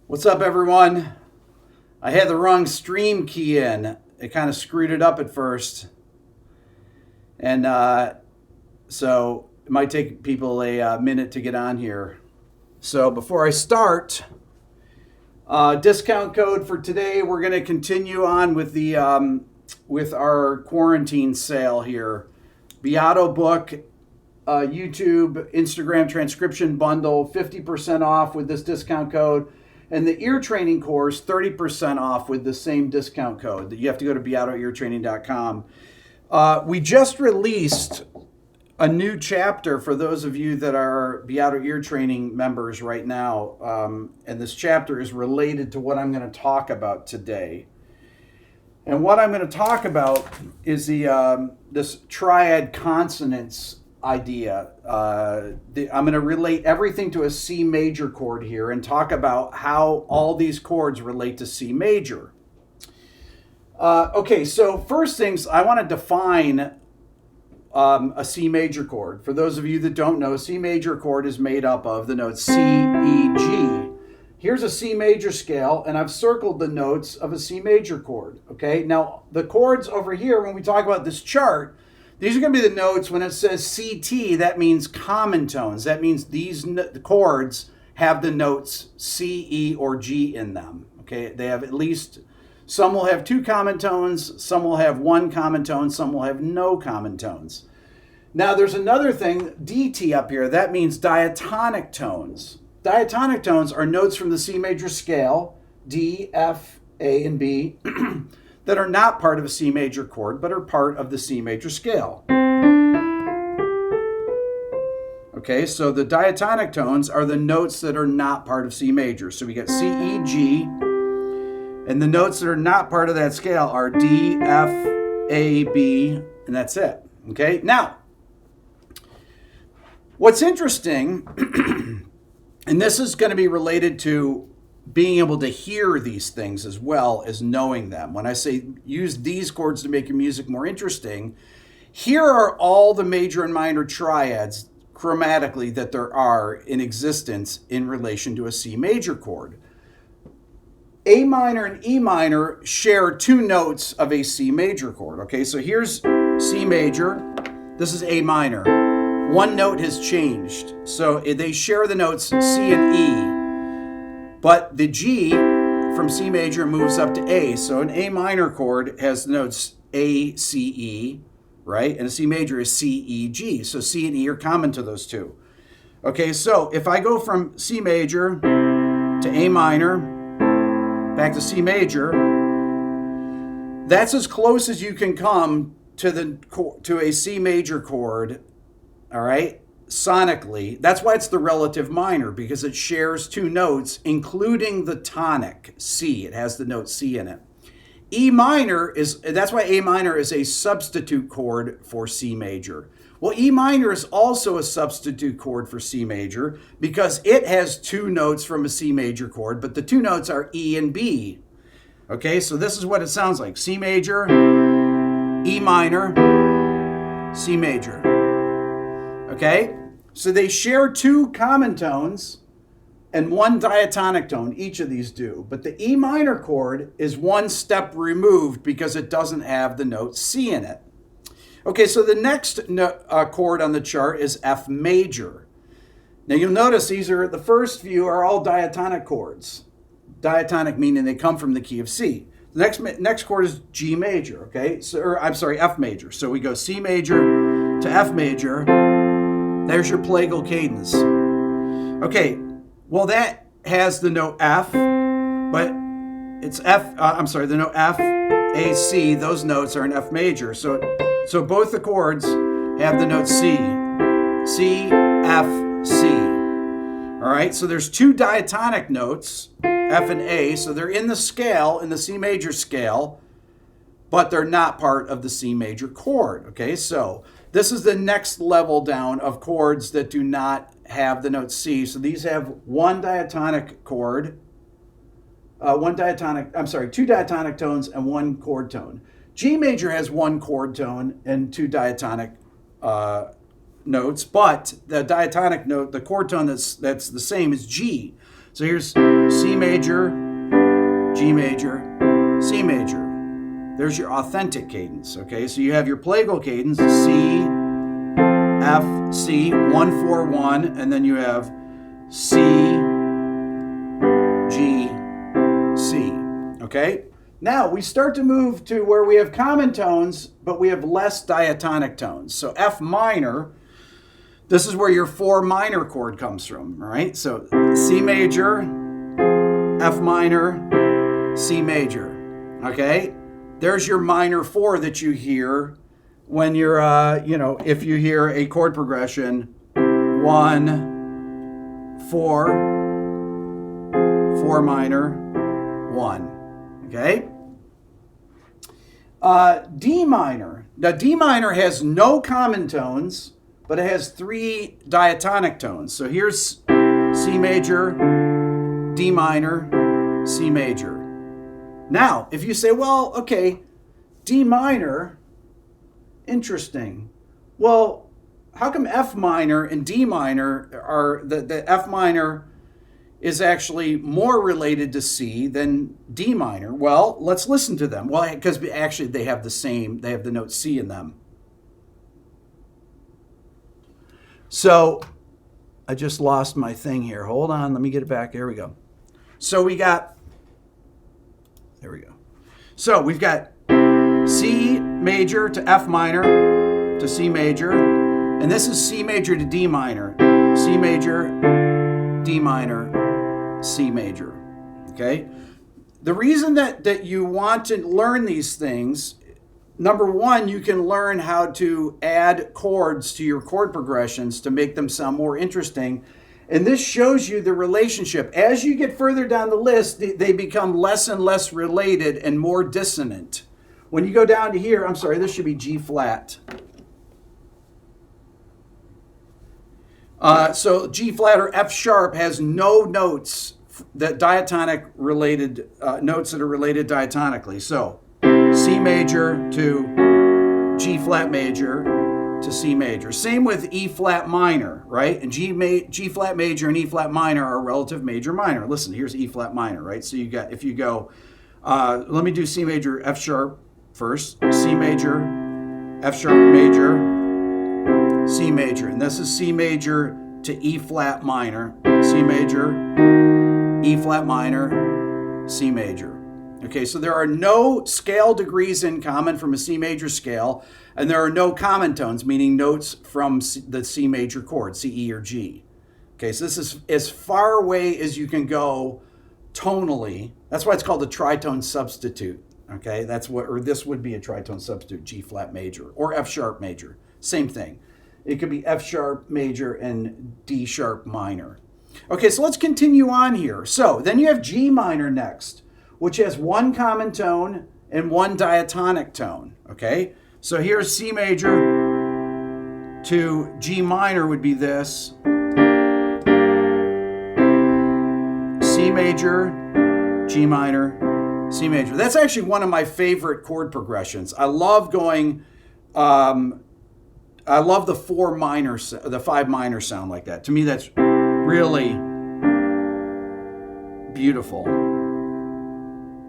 What's up, everyone? I had the wrong stream key in. It kind of screwed it up at first. And so it might take people a minute to get on here. So before I start, discount code for today, we're going to continue on with the with our quarantine sale here. Beato book, YouTube, Instagram transcription bundle, 50% off with this discount code. And the ear training course, 30% off with the same discount code. You have to go to beatoeartraining.com. We just released a new chapter for those of you that are Beato Ear Training members right now. And this chapter is related to what I'm going to talk about today. And what I'm going to talk about is the this triad consonants idea. I'm going to relate everything to a C major chord here and talk about how all these chords relate to C major. Okay, so first things, I want to define a C major chord. For those of you that don't know, C major chord is made up of the notes C, E, G. Here's a C major scale, and I've circled the notes of a C major chord. Okay, now the chords over here, when we talk about this chart, these are going to be the notes. When it says CT, that means common tones. That means these chords have the notes C, E, or G in them. Okay, they have at least, some will have two common tones, some will have one common tone, some will have no common tones. Now there's another thing, DT up here, that means diatonic tones. Diatonic tones are notes from the C major scale, D, F, A, and B, that are not part of a C major chord, but are part of the C major scale. Okay, so the diatonic tones are the notes that are not part of C major. So we get C, E, G, and the notes that are not part of that scale are D, F, A, B, and that's it. Okay, now, what's interesting, and this is going to be related to being able to hear these things as well as knowing them. When I say use these chords to make your music more interesting, here are all the major and minor triads chromatically that there are in existence in relation to a C major chord. A minor and E minor share two notes of a C major chord. Okay, so here's C major. This is A minor. One note has changed. So they share the notes C and E. But the G from C major moves up to A. So an A minor chord has the notes A, C, E, right? And a C major is C, E, G. So C and E are common to those two. Okay, so if I go from C major to A minor, back to C major, that's as close as you can come to a C major chord, all right? Sonically. That's why it's the relative minor, because it shares two notes, including the tonic C. It has the note C in it. E minor that's why A minor is a substitute chord for C major. Well, E minor is also a substitute chord for C major because it has two notes from a C major chord, but the two notes are E and B. Okay, so this is what it sounds like. C major, E minor, C major. Okay? So they share two common tones and one diatonic tone, each of these do. But the E minor chord is one step removed because it doesn't have the note C in it. Okay, so the next chord on the chart is F major. Now you'll notice the first few are all diatonic chords. Diatonic meaning they come from the key of C. The next chord is G major, okay? F major. So we go C major to F major. There's your plagal cadence. Okay, well that has the note F, but it's the note F, A, C, those notes are in F major. So both the chords have the note C, C, F, C. All right, so there's two diatonic notes, F and A, so they're in the scale, in the C major scale, but they're not part of the C major chord, okay? So this is the next level down of chords that do not have the note C. So these have two diatonic tones and one chord tone. G major has one chord tone and two diatonic notes, but the diatonic note, the chord tone that's the same is G. So here's C major, G major, C major. There's your authentic cadence, okay? So you have your plagal cadence, C, F, C, 1, 4, 1, and then you have C, G, C, okay? Now we start to move to where we have common tones, but we have less diatonic tones. So F minor, this is where your 4 minor chord comes from, right? So C major, F minor, C major, okay? There's your minor 4 that you hear when you're, if you hear a chord progression, 1, 4, 4 minor, 1, okay? D minor. Now, D minor has no common tones, but it has 3 diatonic tones. So here's C major, D minor, C major. Now, if you say, well, okay, D minor, interesting. Well, how come F minor and D minor are, the F minor is actually more related to C than D minor? Well, let's listen to them. Well, because actually they have the note C in them. So I just lost my thing here. Hold on, let me get it back. There we go. So there we go. So we've got C major to F minor to C major, and this is C major to D minor, C major, D minor, C major, okay? The reason that you want to learn these things, number one, you can learn how to add chords to your chord progressions to make them sound more interesting. And this shows you the relationship. As you get further down the list, they become less and less related and more dissonant. When you go down to here, I'm sorry, this should be G flat. So G flat or F sharp has no notes that diatonic related, notes that are related diatonically. So C major to G flat major to C major. Same with E flat minor, right? And G flat major and E flat minor are relative major minor. Listen, here's E flat minor, right? So you got, if you go, let me do C major, F sharp first, C major, F sharp major, C major. And this is C major to E flat minor, C major, E flat minor, C major. Okay, so there are no scale degrees in common from a C major scale, and there are no common tones, meaning notes from the C major chord, C, E, or G. Okay, so this is as far away as you can go tonally. That's why it's called a tritone substitute. Okay, this would be a tritone substitute, G flat major or F sharp major. Same thing. It could be F sharp major and D sharp minor. Okay, so let's continue on here. So then you have G minor next, which has 1 common tone and 1 diatonic tone, okay? So here's C major to G minor would be this. C major, G minor, C major. That's actually one of my favorite chord progressions. I love going, I love the 5 minor sound like that. To me, that's really beautiful.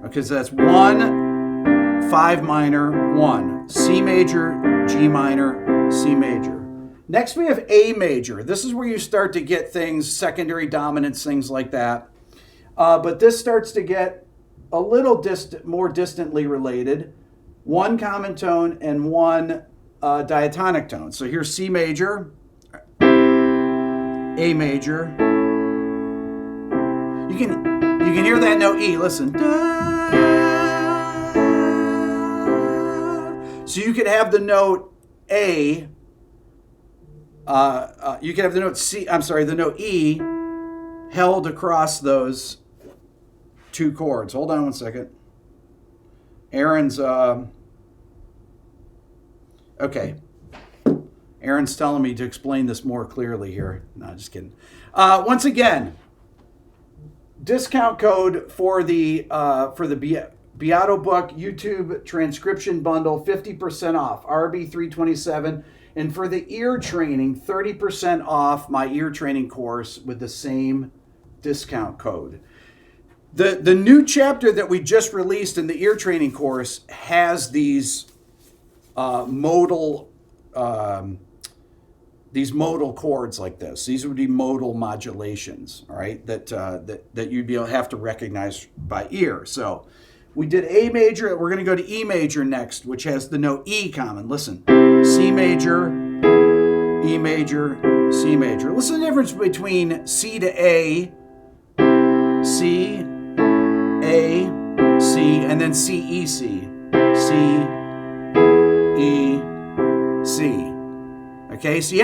Because that's 1, 5 minor, 1. C major, G minor, C major. Next we have A major. This is where you start to get things, secondary dominance, things like that. But this starts to get a little more distantly related. 1 common tone and 1 diatonic tone. So here's C major, A major. You can hear that note E. Listen. So you could have the note A. You could have the note C. I'm sorry, the note E held across those 2 chords. Hold on one second. Aaron's. Okay. Aaron's telling me to explain this more clearly here. No, just kidding. Once again, discount code for the Beato Book YouTube transcription bundle, 50% off, RB327. And for the ear training, 30% off my ear training course with the same discount code. The new chapter that we just released in the ear training course has these modal chords like this. These would be modal modulations, all right, that you'd be able to have to recognize by ear. So we did A major. We're going to go to E major next, which has the note E common. Listen, C major, E major, C major. Listen to the difference between C to A, C, A, C, and then C, E, C, C, E, C. Okay, so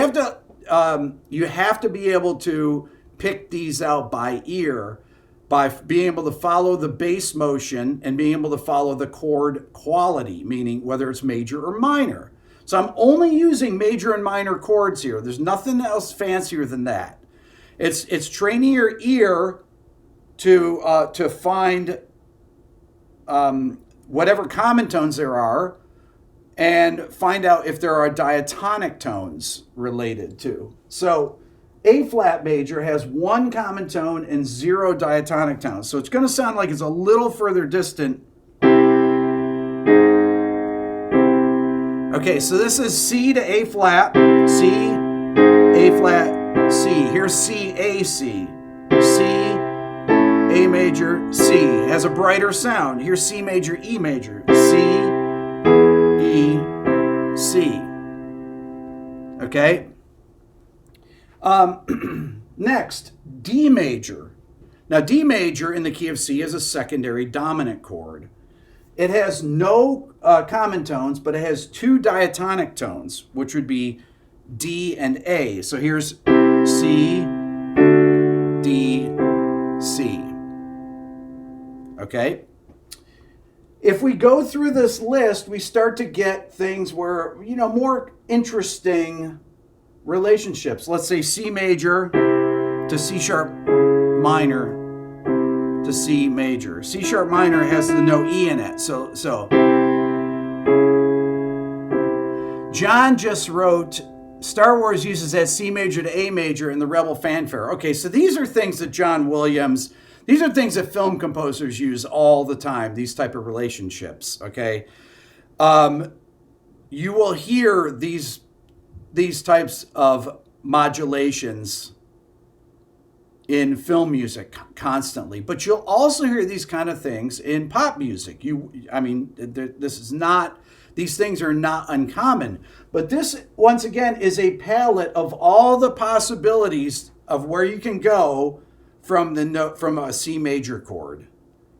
you have to be able to pick these out by ear by being able to follow the bass motion and being able to follow the chord quality, meaning whether it's major or minor. So I'm only using major and minor chords here. There's nothing else fancier than that. It's training your ear to find whatever common tones there are and find out if there are diatonic tones related to. So A flat major has one common tone and 0 diatonic tones. So it's going to sound like it's a little further distant. Okay, so this is C to A flat, C, A flat, C. Here's C, A, C, C, A major, C. Has a brighter sound. Here's C major, E major, C, E, C. Okay? Next, D major. Now, D major in the key of C is a secondary dominant chord. It has no common tones, but it has 2 diatonic tones, which would be D and A. So here's C, D, C. Okay? If we go through this list, we start to get things where, more interesting relationships. Let's say C major to C sharp minor to C major. C sharp minor has the note E in it. So John just wrote, Star Wars uses that C major to A major in the Rebel fanfare. Okay, so these are things that John Williams, these are things that film composers use all the time, these type of relationships, okay? You will hear these types of modulations in film music constantly, but you'll also hear these kind of things in pop music. These things are not uncommon, but this, once again, is a palette of all the possibilities of where you can go from a C major chord.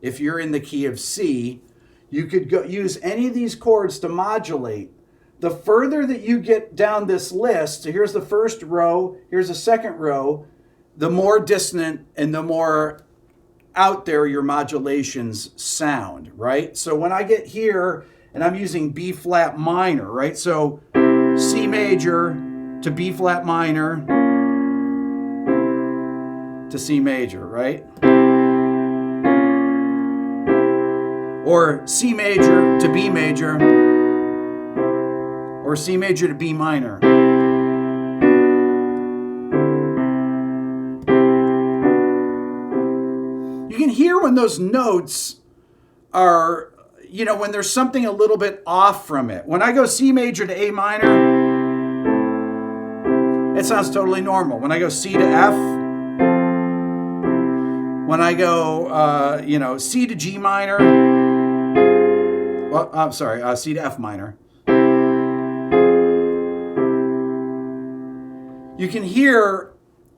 If you're in the key of C, you could use any of these chords to modulate. The further that you get down this list, so here's the first row, here's the second row, the more dissonant and the more out there your modulations sound, right? So when I get here and I'm using B flat minor, right? So C major to B flat minor to C major, right? Or C major to B major, or C major to B minor. You can hear when those notes are, when there's something a little bit off from it. When I go C major to A minor, it sounds totally normal. When I go C to F, when I go, C to G minor, well, I'm sorry, C to F minor, you can hear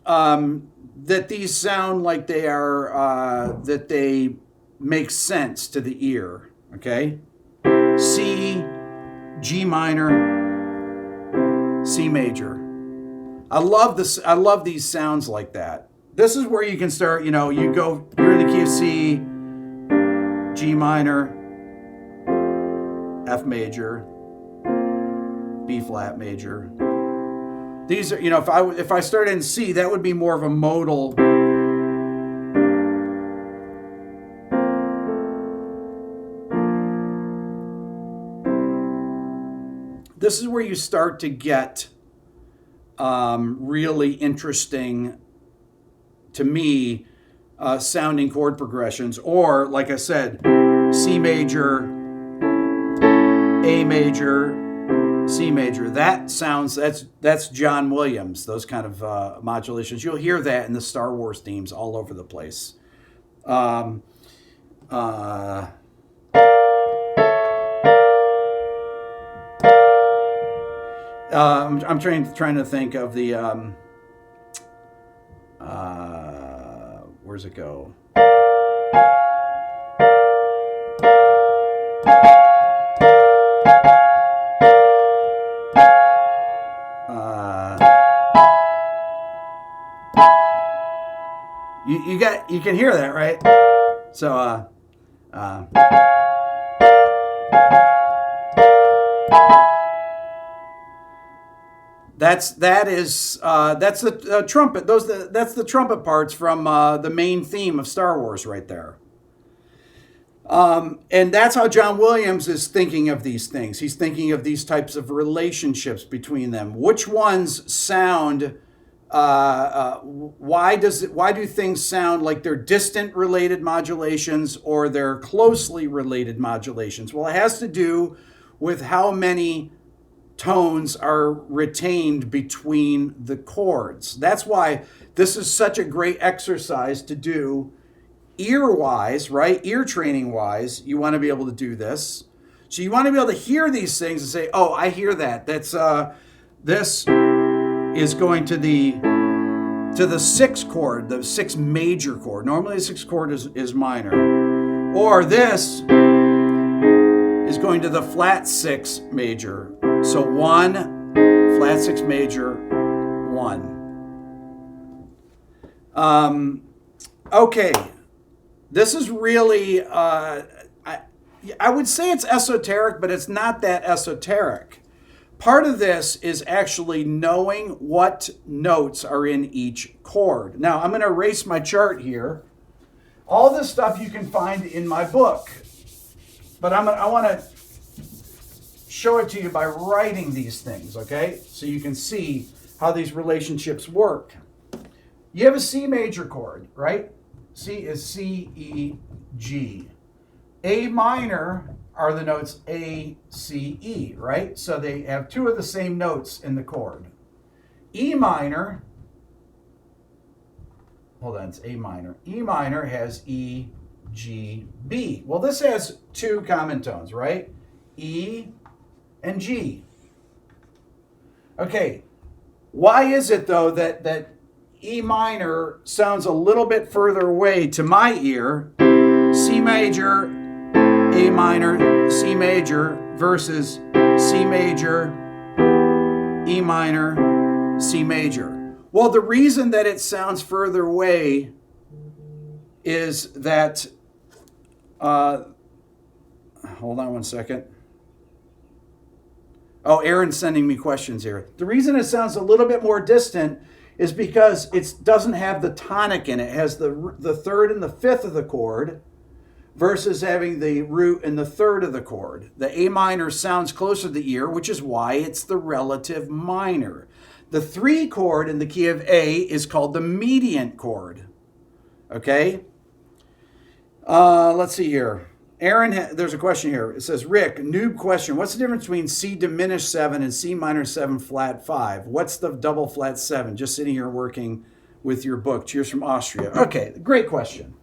that these sound like they are, that they make sense to the ear, okay? C, G minor, C major. I love this. I love these sounds like that. This is where you can start, you're in the key of C, G minor, F major, B flat major. These are, if I started in C, that would be more of a modal. This is where you start to get really interesting, to me, sounding chord progressions, or like I said, C major, A major, C major. That sounds, that's John Williams, those kind of modulations. You'll hear that in the Star Wars themes all over the place. I'm trying to think of the where's it go? You can hear that, right? So that's the trumpet. That's the trumpet parts from the main theme of Star Wars right there. And that's how John Williams is thinking of these things. He's thinking of these types of relationships between them. Which ones sound? Why do things sound like they're distant related modulations or they're closely related modulations? Well, it has to do with how many tones are retained between the chords. That's why this is such a great exercise to do ear-wise, right? Ear training-wise, you want to be able to do this. So you want to be able to hear these things and say, oh, I hear that. That's this is going to the sixth chord, the sixth major chord. Normally the sixth chord is minor. Or this is going to the flat six major. So 1, flat 6 major, 1. Okay, this is really, I would say it's esoteric, but it's not that esoteric. Part of this is actually knowing what notes are in each chord. Now, I'm going to erase my chart here. All this stuff you can find in my book, but I want to show it to you by writing these things, okay? So you can see how these relationships work. You have a C major chord, right? C is C, E, G. A minor are the notes A, C, E, right? So they have two of the same notes in the chord. E minor, hold on, it's A minor. E minor has E, G, B. Well, this has two common tones, right? E and G. Okay, why is it though that E minor sounds a little bit further away to my ear? C major, A minor, C major versus C major, E minor, C major. Well, the reason that it sounds further away is that, hold on one second. Oh, Aaron's sending me questions here. The reason it sounds a little bit more distant is because it doesn't have the tonic in it. It has the third and the fifth of the chord versus having the root and the third of the chord. The A minor sounds closer to the ear, which is why it's the relative minor. The 3 chord in the key of A is called the mediant chord. Okay? Let's see here. Aaron, there's a question here. It says, Rick, noob question. What's the difference between C diminished 7 and C minor 7 flat 5? What's the double flat 7? Just sitting here working with your book. Cheers from Austria. Okay, great question.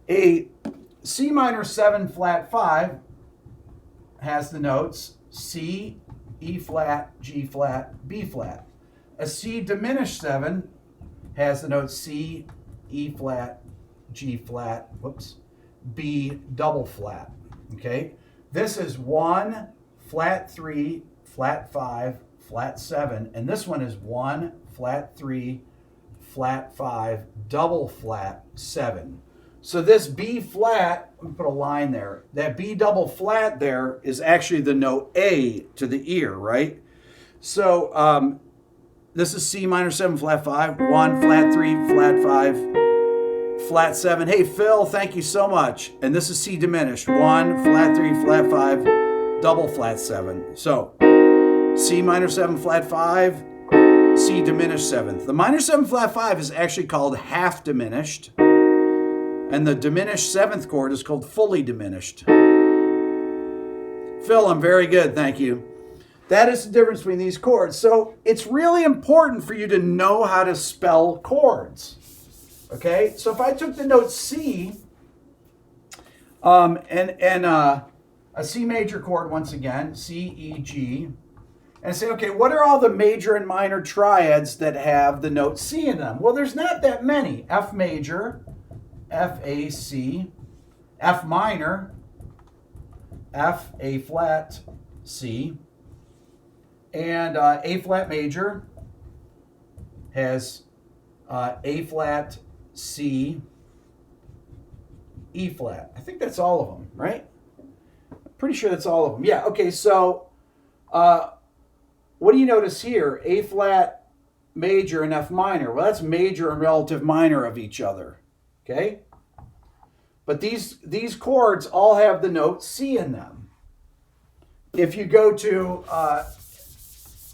A C minor 7 flat 5 has the notes C, E flat, G flat, B flat. A C diminished 7 has the notes C, E flat, G flat, B double flat, okay? This is 1, flat 3, flat 5, flat 7, and this one is 1, flat 3, flat 5, double flat 7. So this B flat, let me put a line there, that B double flat there is actually the note A to the ear, right? So this is C minor 7 flat 5, 1, flat 3, flat 5, flat 7. Hey, Phil, thank you so much. And this is C diminished. 1, flat 3, flat 5, double flat 7. So, C minor 7, flat 5, C diminished seventh. The minor 7 flat 5 is actually called half diminished, and the diminished seventh chord is called fully diminished. Phil, I'm very good, thank you. That is the difference between these chords. So it's really important for you to know how to spell chords. Okay, so if I took the note C and a C major chord once again, C, E, G, and say, okay, what are all the major and minor triads that have the note C in them? Well, there's not that many. F major, F, A, C, F minor, F, A flat, C, and A flat major has A flat, C, E flat. I think that's all of them, right? I'm pretty sure that's all of them. Yeah, okay, so what do you notice here? A flat major and F minor. Well, that's major and relative minor of each other, okay? But these chords all have the note C in them. If you go to,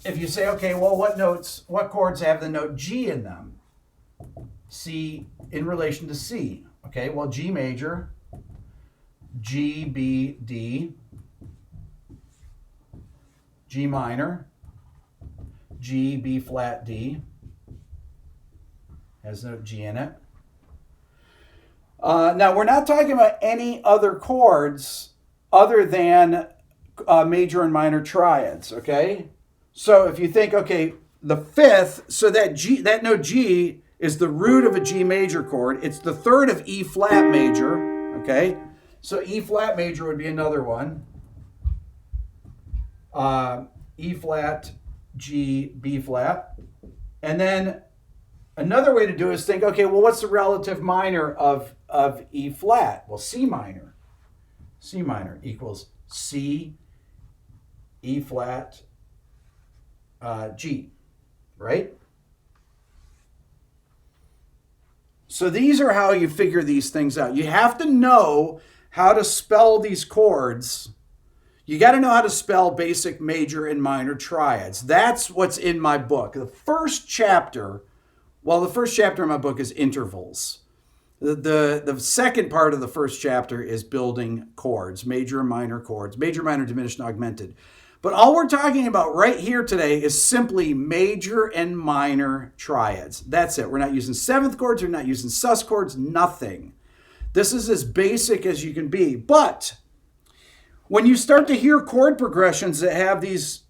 if you say, okay, well, what chords have the note G in them? C in relation to C. Okay, well, G major, G, B, D, G minor, G, B flat, D, has the note G in it. Now, we're not talking about any other chords other than major and minor triads, okay? So if you think, okay, the fifth, so that note G is the root of a G major chord. It's the third of E flat major, okay? So E flat major would be another one. E flat, G, B flat. And then another way to do it is think, okay, well, what's the relative minor of E flat? Well, C minor. C minor equals C, E flat, G, right? So these are how you figure these things out. You have to know how to spell these chords. You got to know how to spell basic major and minor triads. That's what's in my book. The first chapter in my book is intervals. The second part of the first chapter is building chords, major and minor chords, major, minor, diminished, and augmented. But all we're talking about right here today is simply major and minor triads. That's it. We're not using seventh chords. We're not using sus chords. Nothing. This is as basic as you can be. But when you start to hear chord progressions that have these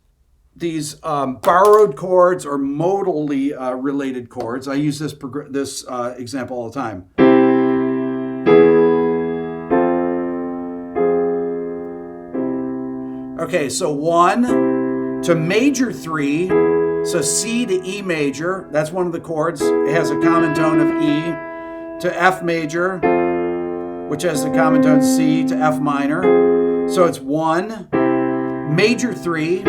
borrowed chords or modally related chords, I use this example all the time. Okay, so 1 to major 3, so C to E major, that's one of the chords. It has a common tone of E, to F major, which has a common tone C, to F minor. So it's 1, major 3,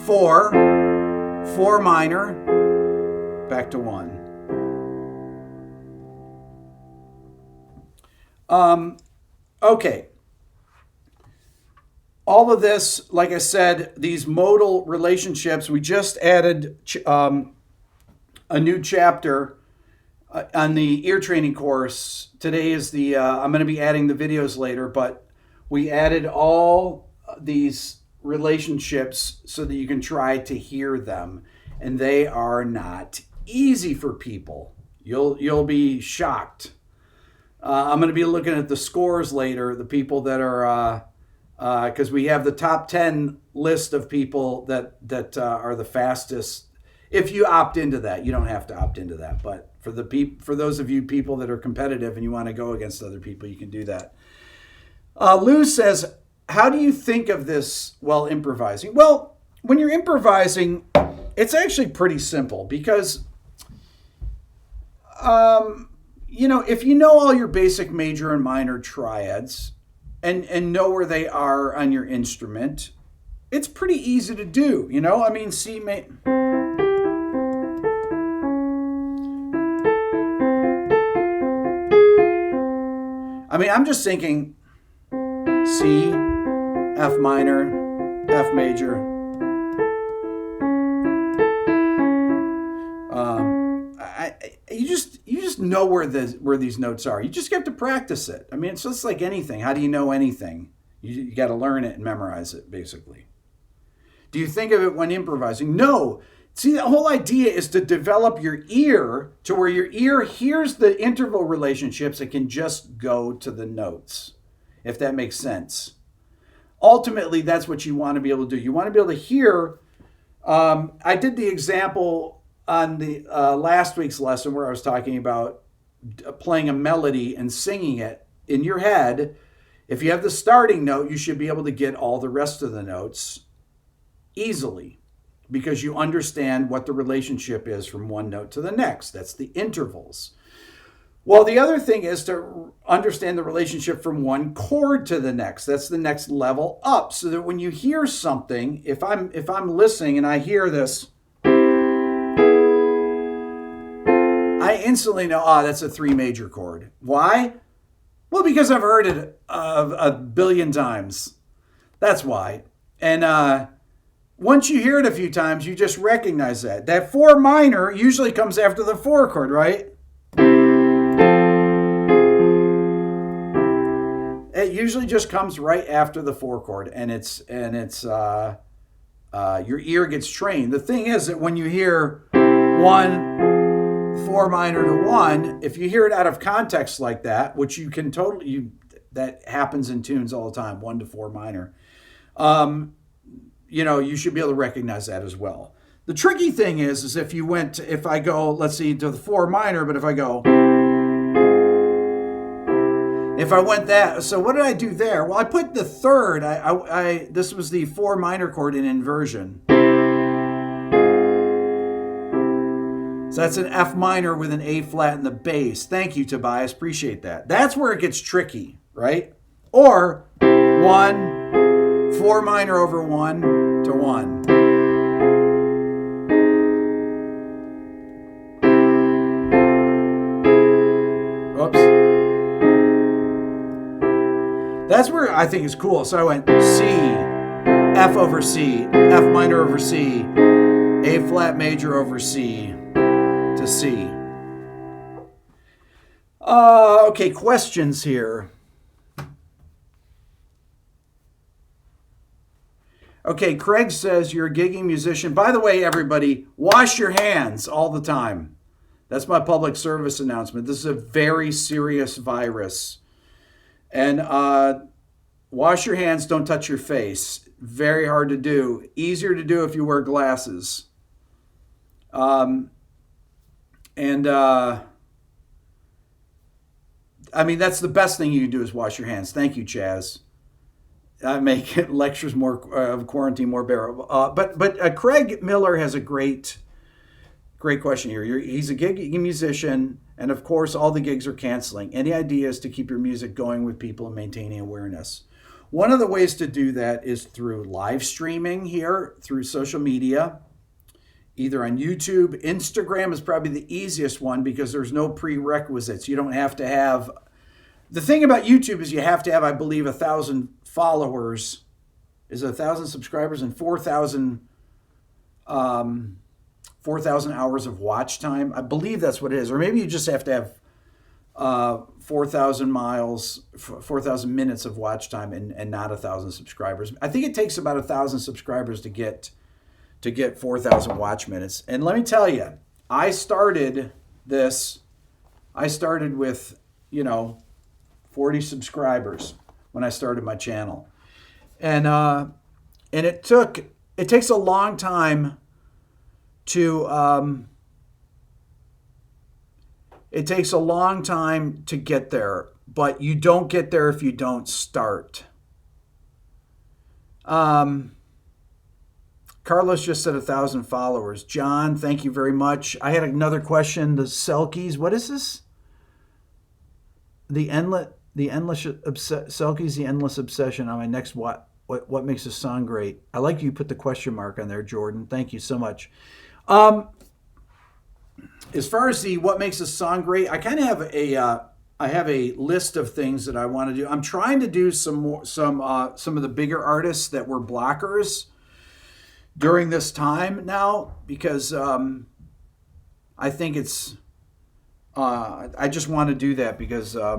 4, 4 minor, back to 1. Okay. All of this, like I said, these modal relationships, we just added a new chapter on the ear training course. Today is I'm going to be adding the videos later, but we added all these relationships so that you can try to hear them. And they are not easy for people. You'll be shocked. I'm going to be looking at the scores later, the people that are... because we have the top 10 list of people that are the fastest. If you opt into that, you don't have to opt into that. But for those of you people that are competitive and you want to go against other people, you can do that. Lou says, how do you think of this while improvising? Well, when you're improvising, it's actually pretty simple because, if you know all your basic major and minor triads, and know where they are on your instrument, it's pretty easy to do, I mean, C major. I mean, I'm just thinking C, F minor, F major. you just know where these notes are. You just have to practice it. I mean, it's just like anything. How do you know anything? You got to learn it and memorize it, basically. Do you think of it when improvising? No. See, the whole idea is to develop your ear to where your ear hears the interval relationships. It can just go to the notes, if that makes sense. Ultimately, that's what you want to be able to do. You want to be able to hear. I did the example on the last week's lesson where I was talking about playing a melody and singing it in your head. If you have the starting note, you should be able to get all the rest of the notes easily because you understand what the relationship is from one note to the next. That's the intervals. Well, the other thing is to understand the relationship from one chord to the next. That's the next level up, so that when you hear something, if I'm listening and I hear this, I instantly know, that's a 3 major chord. Why? Well, because I've heard it a billion times. That's why. And once you hear it a few times, you just recognize that. That 4 minor usually comes after the 4 chord, right? It usually just comes right after the 4 chord, and it's your ear gets trained. The thing is that when you hear 1, 4 minor to 1, if you hear it out of context like that, which you can that happens in tunes all the time, 1 to 4 minor, you should be able to recognize that as well. The tricky thing is if I go, let's see, to the 4 minor, but if I went that, so what did I do there? Well, I put the 3rd, this was the 4 minor chord in inversion. So that's an F minor with an A flat in the bass. Thank you, Tobias, appreciate that. That's where it gets tricky, right? Or 1, 4 minor over 1 to 1. Oops. That's where I think is cool. So I went C, F over C, F minor over C, A flat major over C to C. Okay, questions here. Okay, Craig says you're a gigging musician. By the way, everybody, wash your hands all the time. That's my public service announcement. This is a very serious virus. And wash your hands, don't touch your face. Very hard to do. Easier to do if you wear glasses. That's the best thing you can do is wash your hands. Thank you, Chaz. Make lectures of quarantine more bearable. But Craig Miller has a great question here. He's a gigging musician, and of course, all the gigs are canceling. Any ideas to keep your music going with people and maintaining awareness? One of the ways to do that is through live streaming here, through social media, either on YouTube. Instagram is probably the easiest one because there's no prerequisites. You don't have to have... The thing about YouTube is you have to have, I believe, 1,000 followers. Is it 1,000 subscribers and 4,000 hours of watch time? I believe that's what it is. Or maybe you just have to have 4,000 minutes of watch time and not 1,000 subscribers. I think it takes about 1,000 subscribers to get 4,000 watch minutes. And let me tell you, I started with 40 subscribers when I started my channel. And it takes a long time to get there, but you don't get there if you don't start. Carlos just said 1,000 followers. John, thank you very much. I had another question. The Selkies, what is this? The endless Selkies, the endless obsession on my next what makes a song great. I like you put the question mark on there, Jordan. Thank you so much. As far as the what makes a song great, I kind of have a list of things that I want to do. I'm trying to do some of the bigger artists that were blockers during this time now, because I think it's I just want to do that because I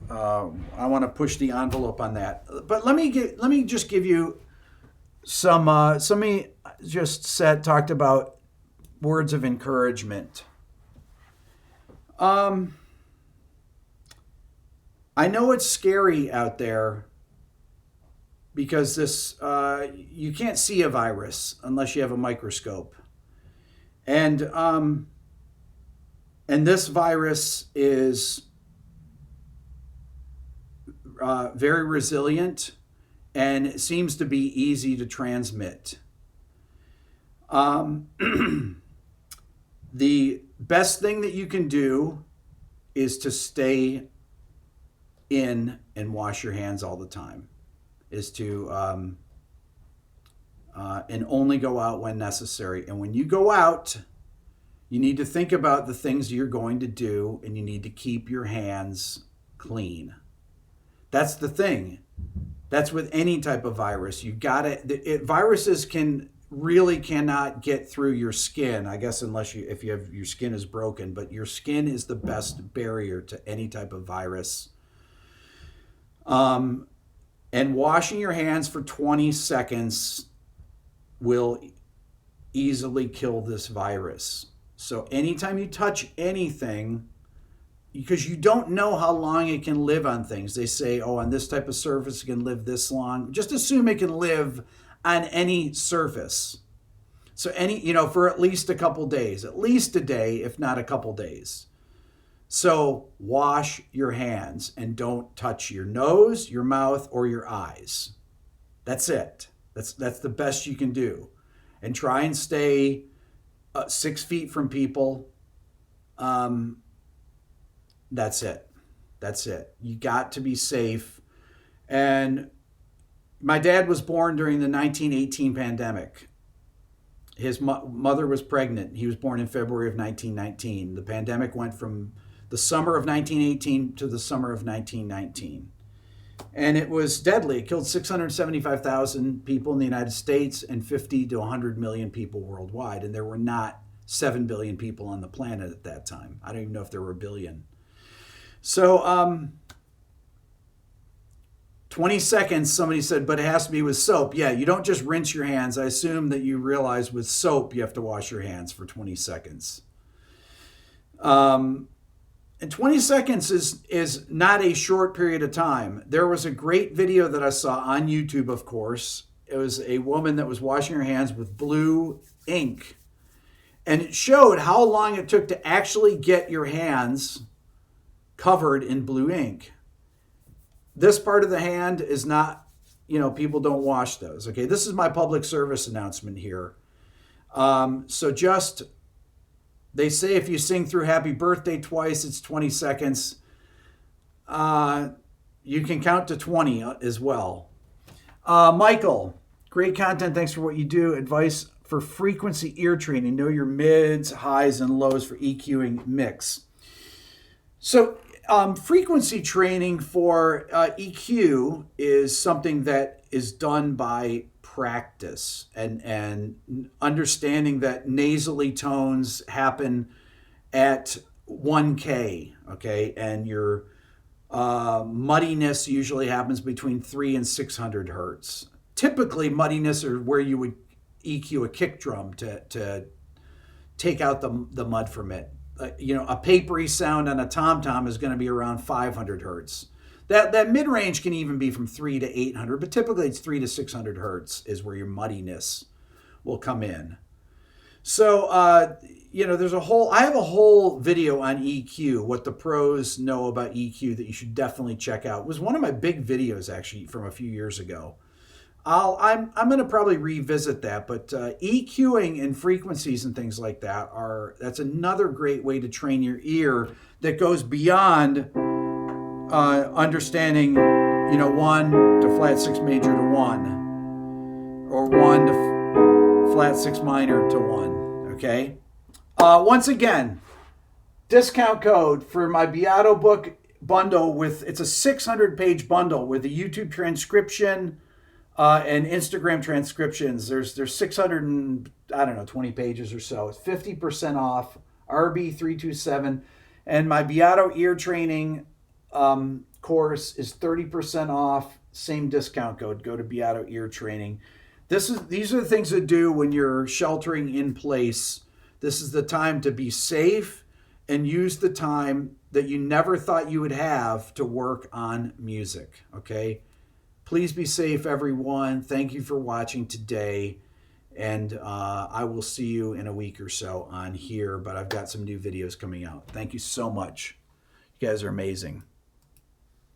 want to push the envelope on that. But let me just give you some. Somebody just talked about words of encouragement. I know it's scary out there because this you can't see a virus unless you have a microscope, and this virus is very resilient, and it seems to be easy to transmit. The best thing that you can do is to stay in and wash your hands all the time. Is to and only go out when necessary. And when you go out, you need to think about the things you're going to do, and you need to keep your hands clean. That's the thing. That's with any type of virus. You got it. Viruses cannot get through your skin, I guess, unless if your skin is broken. But your skin is the best barrier to any type of virus. And washing your hands for 20 seconds will easily kill this virus. So anytime you touch anything, because you don't know how long it can live on things. They say, on this type of surface it can live this long. Just assume it can live on any surface. So for at least a couple days, at least a day, if not a couple days. So wash your hands and don't touch your nose, your mouth, or your eyes. That's it. That's the best you can do. And try and stay 6 feet from people. That's it. You got to be safe. And my dad was born during the 1918 pandemic. His mother was pregnant. He was born in February of 1919. The pandemic went from the summer of 1918 to the summer of 1919. And it was deadly. It killed 675,000 people in the United States and 50 to 100 million people worldwide. And there were not 7 billion people on the planet at that time. I don't even know if there were a billion. So 20 seconds, somebody said, but it has to be with soap. Yeah, you don't just rinse your hands. I assume that you realize with soap you have to wash your hands for 20 seconds. And 20 seconds is not a short period of time. There was a great video that I saw on YouTube, of course. It was a woman that was washing her hands with blue ink. And it showed how long it took to actually get your hands covered in blue ink. This part of the hand is not, people don't wash those. Okay, this is my public service announcement here. They say if you sing through Happy Birthday twice, it's 20 seconds. You can count to 20 as well. Michael, great content. Thanks for what you do. Advice for frequency ear training. Know your mids, highs, and lows for EQing mix. So frequency training for EQ is something that is done by practice and understanding that nasally tones happen at 1K, okay? And your muddiness usually happens between 300 and 600 hertz. Typically, muddiness are where you would EQ a kick drum to take out the mud from it. A papery sound on a tom-tom is going to be around 500 hertz. That mid-range can even be from 300 to 800, but typically it's 300 to 600 hertz is where your muddiness will come in. So, I have a whole video on EQ, what the pros know about EQ that you should definitely check out. It was one of my big videos, actually, from a few years ago. I'm going to probably revisit that, but EQing and frequencies and things like that's another great way to train your ear that goes beyond understanding, 1 to flat 6 major to 1, or 1 to flat 6 minor to 1, okay? Once again, discount code for my Beato book bundle it's a 600-page bundle with a YouTube transcription and Instagram transcriptions. There's 620 pages or so. It's 50% off RB327. And my Beato ear training course is 30% off. Same discount code. Go to Beato ear training. These are the things to do when you're sheltering in place. This is the time to be safe and use the time that you never thought you would have to work on music. Okay? Please be safe, everyone. Thank you for watching today. And I will see you in a week or so on here, but I've got some new videos coming out. Thank you so much. You guys are amazing.